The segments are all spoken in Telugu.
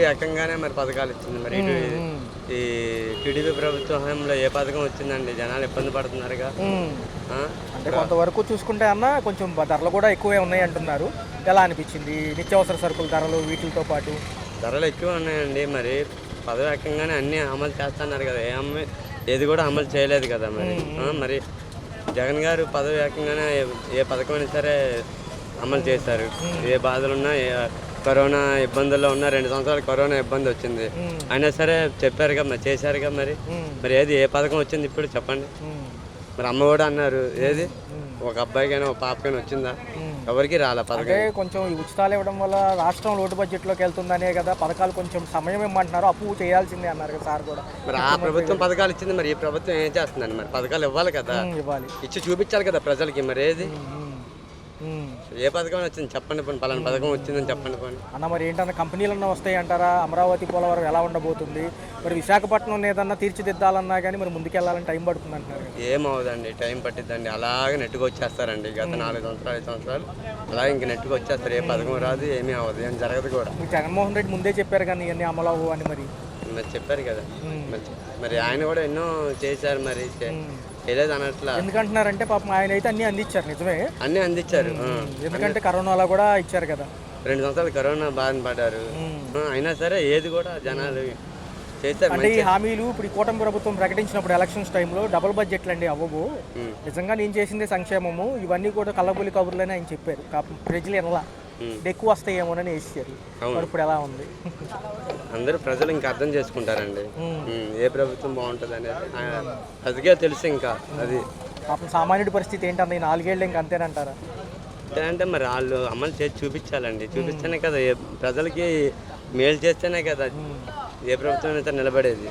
ఏకంగానే మరి పథకాలు ఇచ్చింది. మరి ఇటు ఈ టీడీపీ ప్రభుత్వ హయాంలో ఏ పథకం వచ్చిందండి? జనాలు ఇబ్బంది పడుతున్నారుగా. అంటే కొంతవరకు చూసుకుంటే అన్న కొంచెం ధరలు కూడా ఎక్కువే ఉన్నాయి అంటున్నారు. ఎలా అనిపించింది నిత్యావసర సరుకుల ధరలు వీటితో పాటు? ధరలు ఎక్కువ ఉన్నాయండి. మరి పదవి ఏకంగానే అన్నీ అమలు చేస్తున్నారు కదా. ఏది కూడా అమలు చేయలేదు కదా. మరి జగన్ గారు పదవి ఏకంగానే ఏ పథకమైనా సరే అమలు చేశారు. ఏ బాధలున్నా కరోనా ఇబ్బందుల్లో ఉన్న 2 సంవత్సరాలు కరోనా ఇబ్బంది వచ్చింది, అయినా సరే చెప్పారుగా, మరి చేశారుగా. మరి ఏది ఏ పథకం వచ్చింది ఇప్పుడు చెప్పండి. మరి అమ్మ కూడా అన్నారు, ఏది ఒక అబ్బాయికైనా ఒక పాపకైనా వచ్చిందా? ఎవరికి రాలే పథకం. కొంచెం ఈ ఉచితాలు ఇవ్వడం వల్ల రాష్ట్రం లోటు బడ్జెట్లోకి వెళ్తుందనే కదా పథకాలు కొంచెం సమయం ఇవ్వమంటున్నారు, అప్పు చేయాల్సిందే అన్నారు కదా సార్ కూడా. మరి ఆ ప్రభుత్వం పథకాలు ఇచ్చింది, మరి ఈ ప్రభుత్వం ఏం చేస్తుందండి? మరి పథకాలు ఇవ్వాలి కదా, ఇచ్చి చూపించాలి కదా ప్రజలకి. మరి ఏది ఏ పథకం వచ్చింది చెప్పండి పోనీ, పలానా పథకం వచ్చిందని చెప్పండి పోనీ అన్న. మరి ఏంటన్నా కంపెనీలన్నా వస్తాయి అంటారా? అమరావతి పోలవరం ఎలా ఉండబోతుంది? మరి విశాఖపట్నం ఏదన్నా తీర్చిదిద్దాలన్నా కానీ మరి ముందుకెళ్ళాలని టైం పడుతుంది అంటున్నారు. ఏమవుదండి, టైం పట్టిద్దండి. అలాగే నెట్టుకు వచ్చేస్తారండి. గత 4 సంవత్సరాలు 5 సంవత్సరాలు అలాగే ఇంక నెట్టుకు వచ్చేస్తారు. ఏ పథకం రాదు, ఏమీ అవ్వదు, ఏం జరగదు కూడా. జగన్మోహన్ రెడ్డి ముందే చెప్పారు కానీ ఇవన్నీ అమలు అవ్వు అని. మరి చెప్పారు కదా. మరి ఆయన కూడా ఎన్నో చేశారు, మరి తెలియదు అనట్లా. ఎందుకంటున్నారంటే పాపం ఆయన అయితే అన్ని అందించారు. నిజమే, అన్ని అందించారు. ఎందుకంటే కరోనాలో కూడా ఇచ్చారు కదా. 2 సంవత్సరాలు కరోనా బాధ పడ్డారు, అయినా సరే ఏది కూడా జనాలు చేస్తారు. అంటే ఈ హామీలు ఇప్పుడు ఈ కూటమి ప్రభుత్వం ప్రకటించినప్పుడు ఎలక్షన్స్ టైంలో డబుల్ బడ్జెట్లు అండి అవ్వవు, నిజంగా నేను చేసిందే సంక్షేమము, ఇవన్నీ కూడా కళ్ళబుల్లి కబుర్లని ఆయన చెప్పారు. ప్రజలు ఎలా ఎక్కువ వస్తాయేమోనని వేసారు. ఇప్పుడు ఎలా ఉంది? అందరూ ప్రజలు ఇంకా అర్థం చేసుకుంటారండి ఏ ప్రభుత్వం బాగుంటుంది అనేది. అందుకే తెలుసు ఇంకా అది. పాపం సామాన్యుడి పరిస్థితి ఏంటంటే 4 ఏళ్ళు ఇంకా అంతేనంటారా? అంటే మరి వాళ్ళు అమలు చేసి చూపించాలండి. చూపిస్తేనే కదా ప్రజలకి మేలు చేస్తేనే కదా ఏ ప్రభుత్వం అయితే నిలబడేది.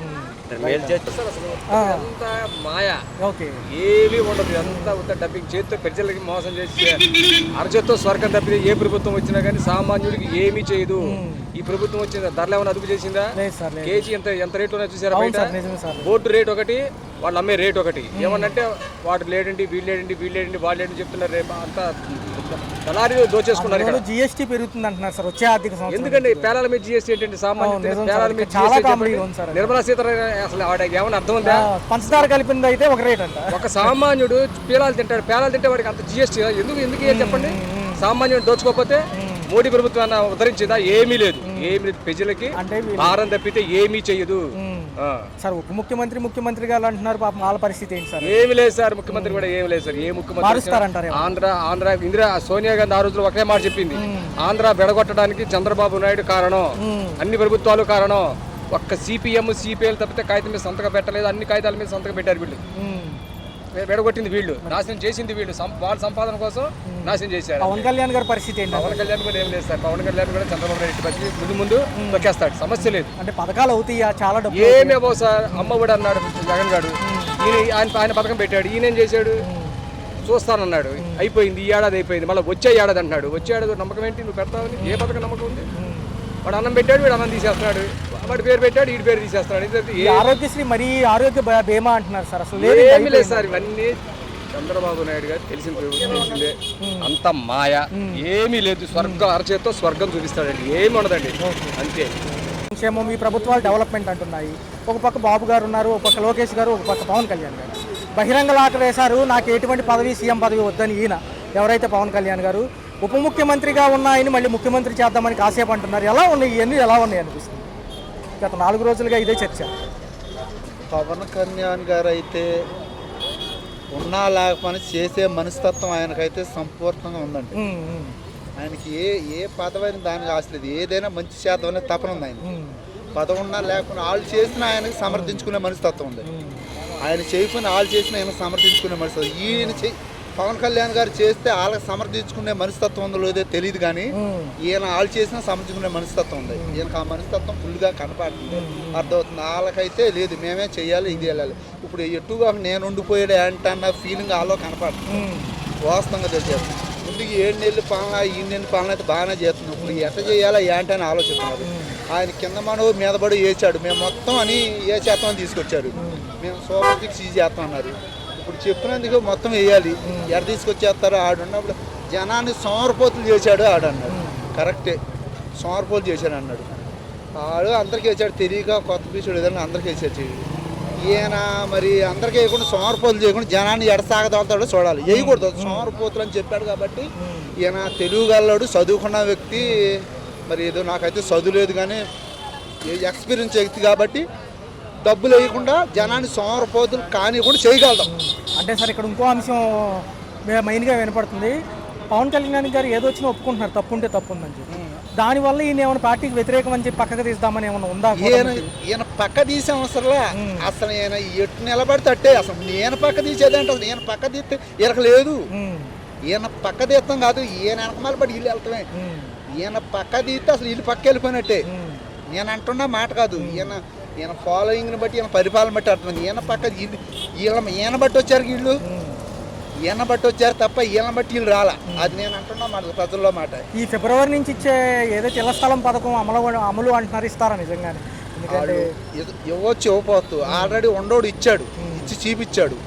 మేలు చేస్తే మాయా ఏమీ ఉండదు. అంతా డబ్బింగ్ చేతితో ప్రజలకి మోసం చేసి అరచేత్తో స్వర్గం తప్పితే ఏ ప్రభుత్వం వచ్చినా కానీ సామాన్యుడికి ఏమీ చేయదు. ఈ ప్రభుత్వం వచ్చిందా? ధరలు ఏమైనా అదుపు చేసిందా? కేజీ ఎంత రేటు ఉన్నా చూసారా? బయట బోర్డు రేట్ ఒకటి, వాళ్ళు అమ్మే రేట్ ఒకటి. ఏమన్నంటే వాడు లేడండి, వీళ్ళు లేడండి వాళ్ళు లేడండి చెప్తున్నారు. రేపు అంతా దళారీ దోచేసుకున్నారు. జిఎస్టీ పెరుగుతుంది అంటున్నారు సార్ వచ్చే ఆర్థిక సంవత్సరం. ఎందుకండి పేలాల మీద జిఎస్టీ ఏంటంటే సామాన్య పేలాల మీద నిర్మలా సీతారామన్ అసలు ఆవిడకి ఏమైనా అర్థం ఉందా? పంచదార కలిపింది అయితే ఒక రేట్ అంట. ఒక సామాన్యుడు పేలాలు తింటే వాడికి అంత జిఎస్టీ ఎందుకు చెప్పండి? సామాన్యుడు దోచుకోకపోతే మోడీ ప్రభుత్వాన్ని ఉద్ధరించిందా? ఏమీ లేదు. ప్రజలకి భారం తప్పితే ఏమీ చెయ్యదు సార్. ఉప ముఖ్యమంత్రి గారు అంటున్నారు, పాపం వాళ్ళ పరిస్థితి ఏంటి సార్? ఏమి లేదు సార్. ముఖ్యమంత్రి కూడా ఏమి లేదు సార్. ఏ ముఖ్యమంత్రి ఆంధ్ర ఇందిరా సోనియా గాంధీ ఆ రోజులో ఒకే మాట చెప్పింది, ఆంధ్ర బెడగొట్టడానికి చంద్రబాబు నాయుడు కారణం, అన్ని ప్రభుత్వాలు కారణం. ఒక్క సిపిఎం సిపిఎల్ తప్పితే కాగితం మీద సంతకం పెట్టలేదు. అన్ని కాగితాల మీద సంతకం పెట్టారు. వీళ్ళు బెడగొట్టింది వీళ్ళు, నాశనం చేసింది వీళ్ళు. వాళ్ళ సంపాదన కోసం నాశనం చేశారు. పవన్ కళ్యాణ్ గారి పరిస్థితి ఏంటి? పవన్ కళ్యాణ్ కూడా ఏం లేదు సార్. పవన్ కళ్యాణ్ కూడా చంద్రబాబు నాయుడు బట్టి ముందు తొక్కేస్తాడు, సమస్య లేదు. అంటే పథకాలు అవుతాయా? చాలా ఏమే అవ్వవు సార్. అమ్మ కూడా అన్నాడు జగన్ గారు, ఆయన పథకం పెట్టాడు, ఈయనేం చేశాడు? చూస్తానన్నాడు, అయిపోయింది. ఈ ఏడాది అయిపోయింది, మళ్ళీ వచ్చే ఏడాది అంటున్నాడు. వచ్చే ఏడాది నమ్మకం ఏంటి? నువ్వు పెడతావని ఏ పథకం నమ్మకం ఉంది? వాడు అన్నం పెట్టాడు, వీడు అన్నం తీసేస్తున్నాడు. వాడి పేరు పెట్టాడు, వీడి పేరు తీసేస్తున్నాడు. ఆరోగ్యశ్రీ మరి ఆరోగ్య బీమా అంటున్నారు సార్. అసలు ఏమీ లేదు సార్. ఇవన్నీ చంద్రబాబు నాయుడు గారు తెలిసిందే. అంత మాయ, ఏమీ లేదు. స్వర్గం అరచేత్తో స్వర్గం చూపిస్తాడండి, ఏమి ఉండదండి, అంతే. సంక్షేమం ఈ ప్రభుత్వాలు డెవలప్మెంట్ అంటున్నాయి. ఒక పక్క బాబు గారు ఉన్నారు, ఒక పక్క లోకేష్ గారు, ఒక పక్క పవన్ కళ్యాణ్ గారు. బహిరంగ లాట వేశారు, నాకు ఎటువంటి పదవి సీఎం పదవి వద్దని ఈయన ఎవరైతే పవన్ కళ్యాణ్ గారు ఉప ముఖ్యమంత్రిగా ఉన్న ఆయన మళ్ళీ ముఖ్యమంత్రి చేద్దామని కాసేపు అంటున్నారు. ఎలా ఉన్నాయి ఇవన్నీ? ఎలా ఉన్నాయి అనిపిస్తుంది? గత 4 రోజులుగా ఇదే చర్చ. పవన్ కళ్యాణ్ గారు అయితే ఉన్నా లేకపోయినా చేసే మనస్తత్వం ఆయనకైతే సంపూర్ణంగా ఉందండి. ఆయనకి ఏ పదవైన దానికి ఆశ లేదు. ఏదైనా మంచి చేద్దామనే తపన ఉంది ఆయన. పదవి ఉన్నా లేకపోయినా వాళ్ళు చేసిన ఆయనకి సమర్థించుకునే మనస్తత్వం ఉంది. ఆయన చేయకుండా వాళ్ళు చేసిన ఆయన సమర్థించుకునే మనస్తత్వం. ఈయన పవన్ కళ్యాణ్ గారు చేస్తే వాళ్ళకి సమర్థించుకునే మనస్తత్వం ఉందో లేదో తెలియదు, కానీ ఈయన వాళ్ళు చేసినా సమర్థించుకునే మనస్తత్వం ఉంది. ఈయనకు ఆ మనస్తత్వం ఫుల్గా కనపడుతుంది, అర్థమవుతుంది. వాళ్ళకైతే లేదు, మేమే చెయ్యాలి, ఇది వెళ్ళాలి. ఇప్పుడు ఎట్టుగా నేను ఉండిపోయాడు ఏంటన్న ఫీలింగ్ వాళ్ళలో కనపడుతుంది, వాస్తవంగా తెలిసేది. ముందుకు 7 నెలలు పాలన 7 నెలలు పాలన అయితే బాగానే చేస్తున్నాం. ఇప్పుడు ఎట్ట చేయాలా ఏంటని ఆలోచిస్తున్నారు. ఆయన కింద మనో మీద పడి వేసాడు, మేము మొత్తం అని ఏ చేస్తామని తీసుకొచ్చారు. మేము సూపర్ 6 ఇది చేస్తాం అన్నారు. ఇప్పుడు చెప్పినందుకు మొత్తం వేయాలి. ఎడ తీసుకొచ్చేస్తారు? ఆడున్నప్పుడు జనాన్ని సోమరపోతులు చేశాడు ఆడన్నాడు. కరెక్టే, సోమరపోతులు చేశాడు అన్నాడు. వాడు అందరికీ వేసాడు, తెలియక కొత్త పీసుడు ఏదైనా అందరికీ వేసాడు. ఈయన మరి అందరికీ వేయకుండా సోమరపోతులు చేయకుండా జనాన్ని ఎడసాగదవుతాడో చూడాలి. వేయకూడదు సోమరపోతులు అని చెప్పాడు కాబట్టి ఈయన తెలుగుగలడు, చదువుకున్న వ్యక్తి. మరి ఏదో నాకైతే చదువు లేదు కానీ ఎక్స్పీరియన్స్ వ్యక్తి కాబట్టి డబ్బులు వేయకుండా జనాన్ని సోమరపోతులు కానివ్వకుండా చేయగలుగుతాం. అంటే సార్ ఇక్కడ ఇంకో అంశం మెయిన్గా వినపడుతుంది. పవన్ కళ్యాణ్ గారు ఏదో వచ్చినా ఒప్పుకుంటున్నారు, తప్పు ఉంటే తప్పు ఉందని చెప్పి. దానివల్ల ఈయన ఏమైనా పార్టీకి వ్యతిరేకం అని చెప్పి పక్కకు తీద్దామని ఏమైనా ఉందా? ఈయన పక్క తీసే అవసరంలా. అసలు ఈయన ఎటు నిలబడితే అట్టే. అసలు నేను పక్క తీసేదంటే అసలు ఈయన పక్క తీస్తే ఈయనకు లేదు. ఈయన పక్క తీస్తాం కాదు, ఈయన వెనకమాల పడి ఇల్లు వెళ్తామే. ఈయన పక్క తీస్తే అసలు ఇల్లు పక్క వెళ్ళిపోయినట్టే. నేను అంటున్నా మాట కాదు, ఈయన ఫాలోయింగ్ని బట్టి, ఈయన పరిపాలన బట్టి అంటున్నాను. ఈయన పక్క ఈయన బట్టి వచ్చారు వీళ్ళు, ఈయన బట్టి వచ్చారు తప్ప ఈయన బట్టి వీళ్ళు రాలా. అది నేను అంటున్నా మాట, ప్రజల్లో మాట. ఈ ఫిబ్రవరి నుంచి ఇచ్చే ఏదైతే ఇళ్ల స్థలం పథకం అమలు అంటున్నారు, ఇస్తారా నిజంగానే? ఎందుకంటే ఇవ్వచ్చు, ఇవ్వపోతు. ఆల్రెడీ ఉండోడు ఇచ్చాడు, ఇచ్చి చూపించాడు.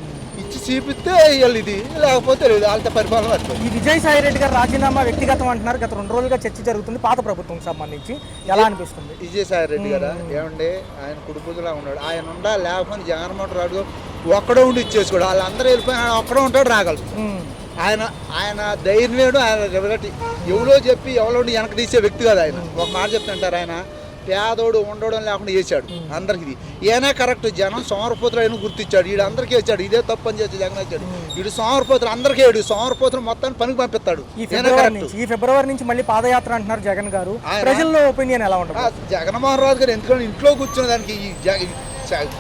ఇచ్చి చూపిస్తే వీళ్ళు ఇది, లేకపోతే లేదు. వాళ్ళతో పరిపాలన వస్తుంది. ఈ విజయసాయి రెడ్డి గారు రాజీనామా వ్యక్తిగతం అంటున్నారు. గత 2 రోజులుగా చర్చ జరుగుతుంది పాత ప్రభుత్వం సంబంధించి. ఎలా అనిపిస్తుంది? విజయసాయి రెడ్డి గారా ఏమండి, ఆయన కుడుపులా ఉన్నాడు. ఆయన ఉండా లేకపోతే జగన్మోహన్ రెడ్డి ఒక్కడో ఉండి ఇచ్చేసుకోడు. వాళ్ళందరూ వెళ్ళిపోయి ఆయన ఒక్కడో ఉంటాడు, రాగలరు. ఆయన ధైర్యమేడు. ఆయన ఎవరో చెప్పి ఎవరో వెనక తీసే వ్యక్తి కాదు ఆయన. ఒక మాట చెప్తుంటారు, ఆయన పేదోడు ఉండడం లేకుండా చేశాడు అందరికి. ఈయనే కరెక్ట్. జనం సోమరపోతులు అయినా గుర్తించాడు. వీడు అందరికీ వచ్చాడు. ఇదే తప్పు అని చేసి జగన్ వచ్చాడు. వీడు సోమరపోతులు అందరికీ వేడు. సోమరపోతులు మొత్తాన్ని పనికి పంపిస్తాడు. ఈ ఫిబ్రవరి నుంచి మళ్ళీ పాదయాత్ర అంటున్నారు జగన్ గారు. ప్రజల్లో ఒపీనియన్ ఎలా ఉంటుంది? జగన్మోహన్ రాజు గారు ఎందుకంటే ఇంట్లో కూర్చున్న దానికి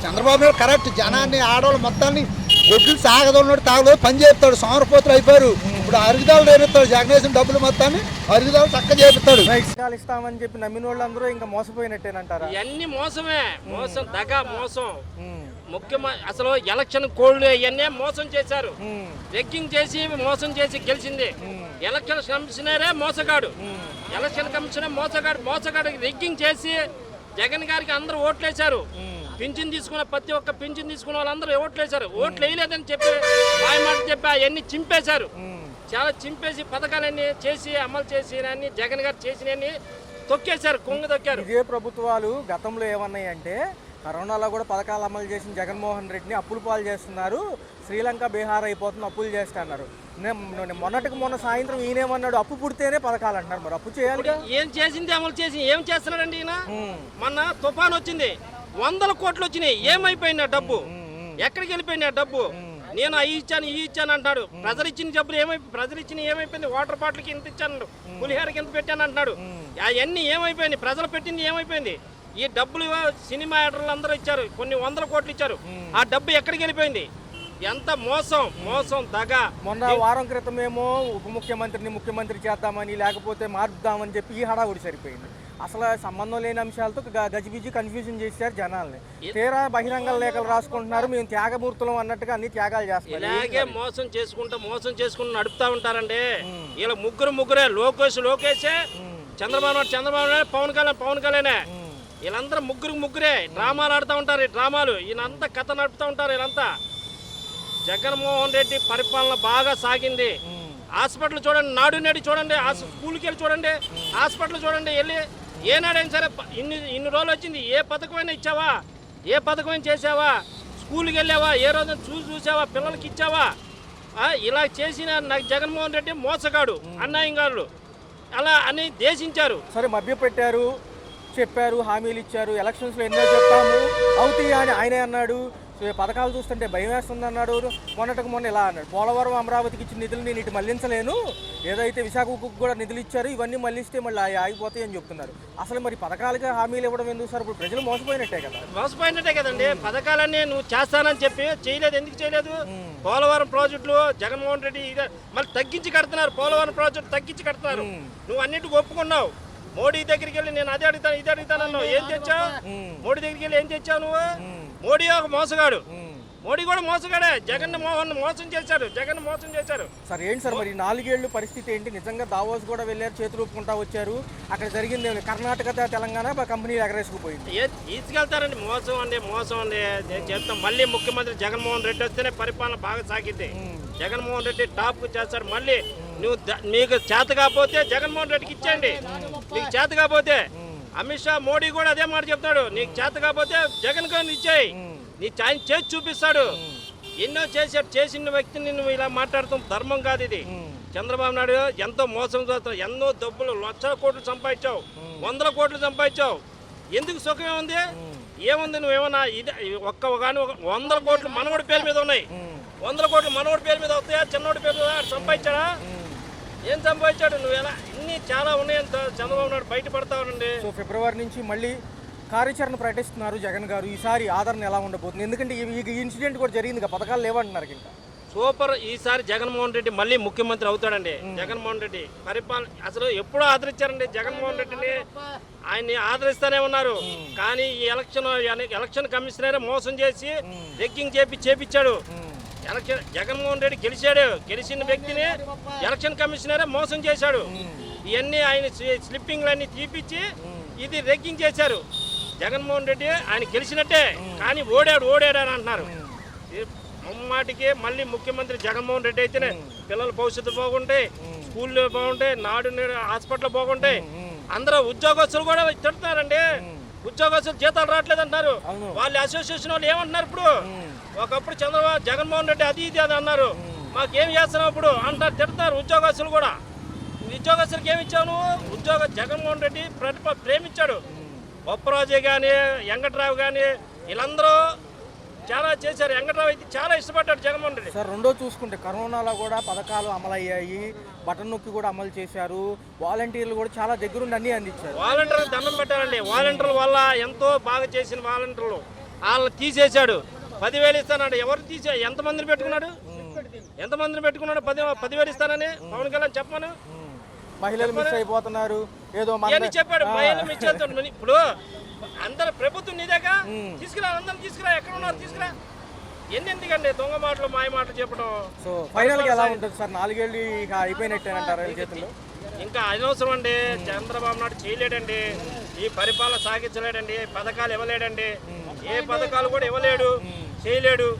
చంద్రబాబు నాయుడు కరెక్ట్. జనాన్ని, ఆడవాళ్ళు మొత్తాన్ని గొడ్లు సాగదోడు తాగలేదు పని చేస్తాడు. సోమరపోతులు అయిపోయారు. ఇప్పుడు అరుగుదాలు రేపిస్తాడు. జగన్ వేసిన డబ్బులు మొత్తాన్ని అరుగుదాలు చక్క చేపిస్తాడు. ఇస్తామని చెప్పి నమ్మిన వాళ్ళందరూ ఇంకా మోసపోయినట్టేనంటారా? ఇవన్నీ మోసమే. మోసం, దగా, మోసం. ముఖ్యమైన అసలు ఎలక్షన్ కోళ్ళు ఇవన్నీ మోసం చేశారు. రెగ్గింగ్ చేసి మోసం చేసి గెలిచింది. ఎలక్షన్ కమిషనరే మోసగాడు. ఎలక్షన్ కమిషనర్ మోసగాడు రెగ్గింగ్ చేసి జగన్ గారికి అందరూ ఓట్లేశారు. పింఛన్ తీసుకున్న ప్రతి ఒక్క పింఛన్ తీసుకున్న వాళ్ళందరూ ఓట్లేశారు. ఓట్లు వేయలేదని చెప్పి మాట చెప్పి అవన్నీ చింపేశారు. చాలా చింపేసి పథకాలన్నీ చేసి అమలు చేసి జగన్ గారు చేసినవన్నీ తొక్కేశారు, కొంగ తొక్కారు. ఇదే ప్రభుత్వాలు గతంలో ఏమన్నాయంటే కరోనాలో కూడా పథకాలు అమలు చేసిన జగన్మోహన్ రెడ్డిని అప్పులు పాలు చేస్తున్నారు, శ్రీలంక బీహార్ అయిపోతుంది, అప్పులు చేస్తున్నారు. మొన్నటికి మొన్న సాయంత్రం ఈయనేమన్నాడు, అప్పు పుడితేనే పథకాలు అంటున్నారు. మరి అప్పు చేయాలి. ఏం చేసింది అమలు చేసి ఏం చేస్తున్నాడండి ఈయన? మొన్న తుఫాన్ వచ్చింది, 100 కోట్లు వచ్చినాయి. ఏమైపోయింది ఆ డబ్బు? ఎక్కడికి వెళ్ళిపోయింది ఆ డబ్బు? నేను అవి ఇచ్చాను అంటాడు. ప్రజలు ఇచ్చిన డబ్బులు ప్రజలు ఇచ్చిన ఏమైపోయింది? వాటర్ బాటిల్కి ఇంత ఇచ్చాను, పులిహారకి ఇంత పెట్టాను అంటున్నాడు. అవన్నీ ఏమైపోయింది? ప్రజలు పెట్టింది ఏమైపోయింది? ఈ డబ్బులు సినిమా యాక్టర్లు అందరూ ఇచ్చారు, కొన్ని 100 కోట్లు ఇచ్చారు. ఆ డబ్బు ఎక్కడికి వెళ్ళిపోయింది? ఎంత మోసం దగా. మొన్న వారం క్రితమేమో ఉప ముఖ్యమంత్రిని ముఖ్యమంత్రి చేద్దామని, లేకపోతే మార్పుదామని చెప్పి ఈ హడావుడి సరిపోయింది. అసలు సంబంధం లేని అంశాలతో గజిబిజి కన్ఫ్యూజన్ చేశారు జనాల్ని. తీరా బహిరంగ లేఖలు రాసుకుంటున్నారు, మేము త్యాగమూర్తులం అన్నట్టుగా అన్ని త్యాగాలు చేస్తారు. ఇలాగే మోసం చేసుకుంటూ నడుపుతా ఉంటారండి. ఇలా ముగ్గురే లోకేషే, చంద్రబాబు నాయుడు, పవన్ కళ్యాణ్ వీళ్ళందరూ ముగ్గురే డ్రామాలు ఆడుతూ ఉంటారు. ఈ డ్రామాలు ఈయనంతా కథ నడుపుతూ ఉంటారు. వీళ్ళంతా జగన్మోహన్ రెడ్డి పరిపాలన బాగా సాగింది. హాస్పిటల్ చూడండి, నాడు నేడు చూడండి, స్కూల్కి వెళ్ళి చూడండి, హాస్పిటల్ చూడండి, వెళ్ళి ఏనాడైనా సరే ఇన్ని రోజులు వచ్చింది. ఏ పథకమైనా ఇచ్చావా? ఏ పథకమైనా చేసావా? స్కూల్కి వెళ్ళావా? ఏ రోజు చూసావా? పిల్లలకి ఇచ్చావా? ఇలా చేసిన నాకు జగన్మోహన్ రెడ్డి మోసగాడు, అన్యాయంగాడు అలా అని దేశించారు. సరే మభ్య పెట్టారు, చెప్పారు, హామీలు ఇచ్చారు. ఎలక్షన్స్లో ఎన్నో చెప్తాము అవుతాయి అని ఆయనే అన్నాడు. పథకాలు చూస్తుంటే భయం వేస్తుంది అన్నాడు. మొన్న ఇలా అన్నాడు, పోలవరం అమరావతికి ఇచ్చిన నిధులు నేను ఇటు మళ్లించలేను, ఏదైతే విశాఖకు కూడా నిధులు ఇచ్చారు ఇవన్నీ మళ్ళిస్తే మళ్ళీ ఆగిపోతాయి అని చెప్తున్నారు. అసలు మరి పథకాలకి హామీలు ఇవ్వడం ఎందుకు సార్? ఇప్పుడు ప్రజలు మోసపోయినట్టే కదండి. పథకాలన్నీ నువ్వు చేస్తానని చెప్పి చేయలేదు. ఎందుకు చేయలేదు? పోలవరం ప్రాజెక్టులు జగన్మోహన్ రెడ్డి మళ్ళీ తగ్గించి కడుతున్నారు. పోలవరం ప్రాజెక్టు తగ్గించి కడుతున్నారు. నువ్వు అన్నిటికీ ఒప్పుకున్నావు. మోడీ దగ్గరికి వెళ్ళి నేను అది అడుగుతాను ఇది అడుగుతానన్నావు. ఏం తెచ్చావు? మోడీ దగ్గరికి వెళ్ళి ఏం తెచ్చావు నువ్వు? మోడీ ఒక మోసగాడు. మోడీ కూడా మోసగాడే. జగన్మోహన్ మోసం చేశారు. సార్ ఏంటి సార్ మరి 4 ఏళ్ళు పరిస్థితి ఏంటి? నిజంగా దావోస్ కూడా వెళ్ళారు, చేతులు ఊపుకుంటా వచ్చారు. అక్కడ జరిగింది కర్ణాటక తెలంగాణ కంపెనీ ఎగరేసుకుపోయింది. తీసుకెళ్తారండి. మోసం అండి. నేను చెప్తాను, మళ్ళీ ముఖ్యమంత్రి జగన్మోహన్ రెడ్డి వస్తేనే పరిపాలన బాగా సాగింది. జగన్మోహన్ రెడ్డి టాప్ చేస్తారు. మళ్ళీ మీకు చేత కాకపోతే జగన్మోహన్ రెడ్డికి ఇచ్చేయండి. మీకు చేత కాకపోతే అమిత్ షా మోడీ కూడా అదే మాట చెప్తాడు, నీకు చేత కాకపోతే జగన్ గారిని ఇచ్చేయి, నీ ఆయన చేసి చూపిస్తాడు. ఎన్నో చేసిన వ్యక్తిని నువ్వు ఇలా మాట్లాడతాం ధర్మం కాదు ఇది. చంద్రబాబు నాయుడు ఎంతో మోసం చేస్తావు, ఎన్నో డబ్బులు లక్షల కోట్లు సంపాదించావు, 100 కోట్లు సంపాదించావు, ఎందుకు సుఖమే ఉంది? ఏముంది? నువ్వేమన్నా ఇది కానీ 100 కోట్లు మనవడి పేరు మీద ఉన్నాయి, 100 కోట్లు మనవడి పేరు మీద వస్తాయా? చిన్నోడి పేరు మీద సంపాదించాడా? ఏం సంపాదించాడు? నువ్వు ఎలా ఇన్ని చాలా ఉన్నాయంత చంద్రబాబు నాయుడు బయటపడతావునండి. సో ఫిబ్రవరి నుంచి మళ్ళీ కార్యాచరణ ప్రకటిస్తున్నారు జగన్ గారు. ఈసారి ఆదరణ ఎలా ఉండబోతుంది? ఎందుకంటే ఈ ఇన్సిడెంట్ కూడా జరిగింది, పథకాలు లేవంటున్నారు ఇంకా. సూపర్. ఈసారి జగన్మోహన్ రెడ్డి మళ్ళీ ముఖ్యమంత్రి అవుతాడండి. జగన్మోహన్ రెడ్డి పరిపాలన అసలు ఎప్పుడూ ఆదరించారండి జగన్మోహన్ రెడ్డిని, ఆయన్ని ఆదరిస్తానే ఉన్నారు. కానీ ఈ ఎలక్షన్ కమిషనర్ మోసం చేసి రెగ్గింగ్ చేపించాడు. జగన్మోహన్ రెడ్డి గెలిచాడు, గెలిచిన వ్యక్తిని ఎలక్షన్ కమిషనరే మోసం చేశాడు. ఇవన్నీ ఆయన స్లిప్పింగ్లన్నీ తీపిచ్చి ఇది రెగ్గింగ్ చేశారు. జగన్మోహన్ రెడ్డి ఆయన గెలిచినట్టే, కానీ ఓడాడు అని అంటున్నారు. ముమ్మాటికి మళ్ళీ ముఖ్యమంత్రి జగన్మోహన్ రెడ్డి అయితేనే పిల్లల భవిష్యత్తు బాగుంటాయి, స్కూల్లో బాగుంటాయి, నాడు హాస్పిటల్ బాగుంటాయి. అందరూ ఉద్యోగస్తులు కూడా తిడుతున్నారండి, ఉద్యోగస్తులు జీతాలు రావట్లేదు అంటున్నారు. వాళ్ళ అసోసియేషన్ వాళ్ళు ఏమంటున్నారు? ఇప్పుడు ఒకప్పుడు జగన్మోహన్ రెడ్డి అది ఇది అది అన్నారు, మాకేం చేస్తున్నావు ఇప్పుడు అంటారు, తిడతారు ఉద్యోగస్తులు కూడా. ఉద్యోగస్తులకు ఏమి ఇచ్చావు నువ్వు? జగన్మోహన్ రెడ్డి ప్రేమించాడు. బొప్పరాజు కానీ వెంకట్రావు కానీ వీళ్ళందరూ చాలా చేశారు. వెంకట్రావు అయితే చాలా ఇష్టపడ్డాడు జగన్మోహన్ రెడ్డి. సార్ రెండో చూసుకుంటే కరోనాలో కూడా పథకాలు అమలయ్యాయి, బటన్ నొక్కి కూడా అమలు చేశారు, వాలంటీర్లు కూడా చాలా దగ్గరుండి అన్ని అందించారు. వాలంటీర్లు దండం పెట్టారండి. వాలంటీర్ల వల్ల ఎంతో బాగా చేసిన వాలంటీర్లు వాళ్ళని తీసేశాడు. 10,000 ఇస్తానండి. ఎవరు ఎంతమందిని పెట్టుకున్నాడు? 10,000 ఇస్తానని పవన్ కళ్యాణ్ చెప్పాను. మహిళలు మిస్ అయిపోతున్నారు ఏదో చెప్పాడు. మహిళలు మిస్ అవుతాడు. ఇప్పుడు అందరు ప్రభుత్వం నీదేగా, తీసుకురా, అందరం తీసుకురా, ఎక్కడ ఉన్నారు తీసుకురా. ఎందుకండి దొంగ మాటలు మాయ మాటలు చెప్పడం? సో ఫైనల్ గా ఎలా ఉంటుంది సార్? 4 ఏళ్ళు ఇక అయిపోయినట్టేనంటారా చేతుల్లో? ఇంకా అనవసరం అండి. చంద్రబాబు నాయుడు చేయలేడండి, ఈ పరిపాలన సాగించలేడండి, పథకాలు ఇవ్వలేడండి, ఏ పథకాలు కూడా ఇవ్వలేడు, చేయలేడు.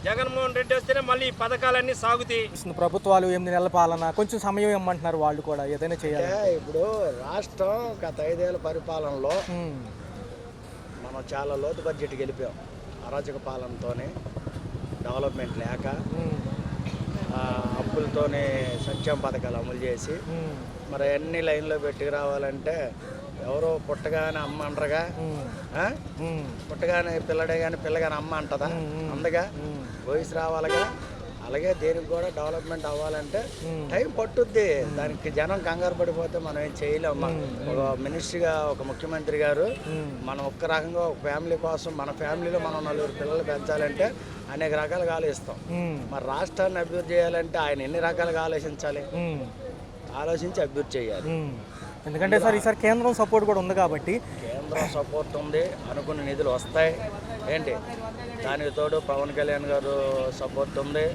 జగన్మోహన్ రెడ్డి వస్తేనే మళ్ళీ ఈ పథకాలన్నీ సాగుతాయి. ప్రభుత్వాలు 8 నెలల పాలన, కొంచెం సమయం ఇవ్వమంటున్నారు వాళ్ళు కూడా, ఏదైనా చేయాలి. ఇప్పుడు రాష్ట్రం గత 5 ఏళ్ల పరిపాలనలో మనం చాలా లోతు బడ్జెట్కి వెళ్ళిపోయాం. అరాచక పాలనతోనే, డెవలప్మెంట్ లేక, అప్పులతోనే సంక్షేమ పథకాలు అమలు చేసి మరి అన్ని లైన్లో పెట్టుకు రావాలంటే ఎవరో పుట్టగానే అమ్మ అంటారుగా, పుట్టగానే పిల్లడే కానీ పిల్లగానే అమ్మ అంటదా? అందగా వయసు రావాలిగా. అలాగే దేనికి కూడా డెవలప్మెంట్ అవ్వాలంటే టైం పట్టుద్ది. దానికి జనం కంగారు పడిపోతే మనం ఏం చేయలేము. ఒక మినిస్టర్గా, ఒక ముఖ్యమంత్రి గారు మనం ఒక్క రకంగా ఒక ఫ్యామిలీ కోసం, మన ఫ్యామిలీలో మనం 4 పిల్లలు పెంచాలంటే అనేక రకాలుగా ఆలోచిస్తాం. మరి రాష్ట్రాన్ని అభివృద్ధి చేయాలంటే ఆయన ఎన్ని రకాలుగా ఆలోచించి అభివృద్ధి చేయాలి. ఎందుకంటే సార్ ఈసారి కేంద్రం సపోర్ట్ కూడా ఉంది కాబట్టి. కేంద్రం సపోర్ట్ ఉంది, అనుకున్న నిధులు వస్తాయి ఏంటి, దానికి తోడు పవన్ కళ్యాణ్ గారు సపోర్ట్ ఉంది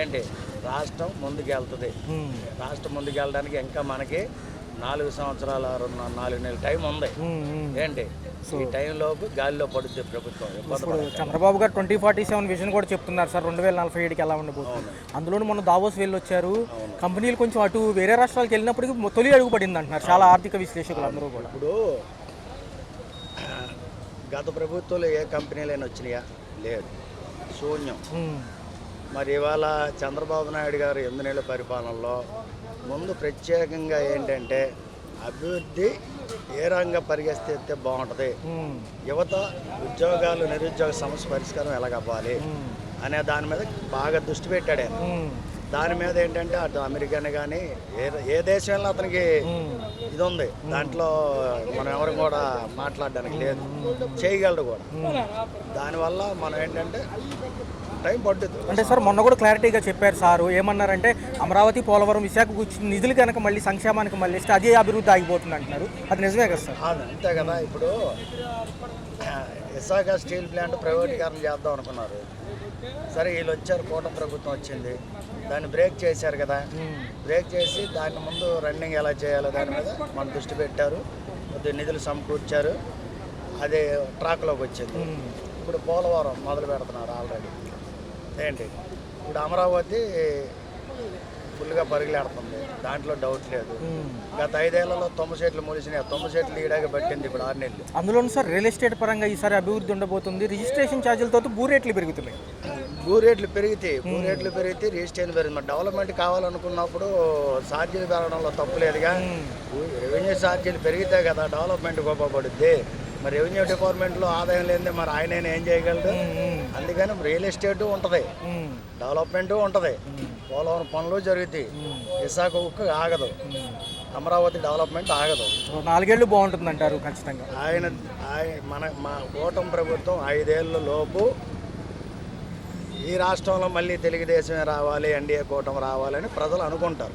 ఏంటి, రాష్ట్రం ముందుకు వెళ్తుంది. రాష్ట్రం ముందుకు వెళ్ళడానికి ఇంకా మనకి 4 సంవత్సరాల 4 నెలల టైం ఉంది ఏంటి. ఈ టైంలోపు గాలిలో పడుతుంది ప్రభుత్వం. చంద్రబాబు గారు 2047 విజన్ కూడా చెప్తున్నారు సార్, 2047కి ఎలా ఉండబోతుంది. అందులోనూ మొన్న దావోస్ వెళ్ళి వచ్చారు. కంపెనీలు కొంచెం అటు వేరే రాష్ట్రాలకు వెళ్ళినప్పటికీ తొలి అడుగు పడింది అంటున్నారు చాలా ఆర్థిక విశ్లేషకులు అందరూ కూడా. ఇప్పుడు గత ప్రభుత్వంలో ఏ కంపెనీలైనా వచ్చినాయా? లేదు, శూన్యం. మరి ఇవాళ చంద్రబాబు నాయుడు గారు 8 నెలల పరిపాలనలో ముందు ప్రత్యేకంగా ఏంటంటే అభివృద్ధి ఏ రంగంగా పరిగెత్తిస్తే బాగుంటుంది, యువత ఉద్యోగాలు, నిరుద్యోగ సమస్య పరిష్కారం ఎలాగవ్వాలి అనే దాని మీద బాగా దృష్టి పెట్టాడు. దాని మీద ఏంటంటే అటు అమెరికానే కానీ ఏ దేశంలో అతనికి ఇది ఉంది, దాంట్లో మనం ఎవరు కూడా మాట్లాడడానికి లేదు, చేయగలడు కూడా. దానివల్ల మనం ఏంటంటే టైం పడుతుంది. అంటే సార్ మొన్న కూడా క్లారిటీగా చెప్పారు సారు, ఏమన్నారంటే అమరావతి, పోలవరం, విశాఖ నిధులు కనుక మళ్ళీ సంక్షేమానికి మళ్ళీ ఇస్తే అదే అభివృద్ధి ఆగిపోతుంది అంటున్నారు. అది నిజమే కదా సార్? అంతే కదా. ఇప్పుడు విశాఖ స్టీల్ ప్లాంట్ ప్రైవేటీకరణ చేద్దాం అనుకున్నారు. సరే వీళ్ళు వచ్చారు, కూటమి ప్రభుత్వం వచ్చింది, దాన్ని బ్రేక్ చేశారు కదా. బ్రేక్ చేసి దాని ముందు రన్నింగ్ ఎలా చేయాలో దాని మీద మన దృష్టి పెట్టారు, కొద్దిగా నిధులు సమకూర్చారు, అది ట్రాక్లోకి వచ్చింది. ఇప్పుడు పోలవరం మొదలు పెడుతున్నారు ఆల్రెడీ ఏంటి. ఇప్పుడు అమరావతి ఫుల్గా పరుగులాడుతుంది, దాంట్లో డౌట్ లేదు. గత 5 ఏళ్లలో తొమ్మిది చెట్లు మొలిసినాయి, 9 చెట్లు ఈడాగా పట్టింది ఇప్పుడు 6 నెలలు. అందులోనూ సార్ రియల్ ఎస్టేట్ పరంగా ఈసారి అభివృద్ధి ఉండబోతుంది. రిజిస్ట్రేషన్ ఛార్జీలతో భూ రేట్లు పెరుగుతున్నాయి. భూ రేట్లు పెరిగితే రిజిస్ట్రేషన్ పెరిగింది. మరి డెవలప్మెంట్ కావాలనుకున్నప్పుడు ఛార్జీలు పెరగడంలో తప్పు లేదుగా. రెవెన్యూ ఛార్జీలు పెరిగితే కదా డెవలప్మెంట్ గొప్పపడుద్ది. మరి రెవెన్యూ డిపార్ట్మెంట్లో ఆదాయం లేనిదే మరి ఆయన ఏం చేయగలడు? అందుకని రియల్ ఎస్టేట్ ఉంటుంది, డెవలప్మెంట్ ఉంటుంది, పోలవరం పనులు జరుగుతాయి, విశాఖ ఉక్కు ఆగదు, అమరావతి డెవలప్మెంట్ ఆగదు. 4 ఏళ్ళు బాగుంటుంది అంటారు ఖచ్చితంగా. మా కూటమి ప్రభుత్వం 5 ఏళ్ళ లోపు ఈ రాష్ట్రంలో మళ్ళీ తెలుగుదేశమే రావాలి, ఎన్డీఏ కూటమి రావాలని ప్రజలు అనుకుంటారు.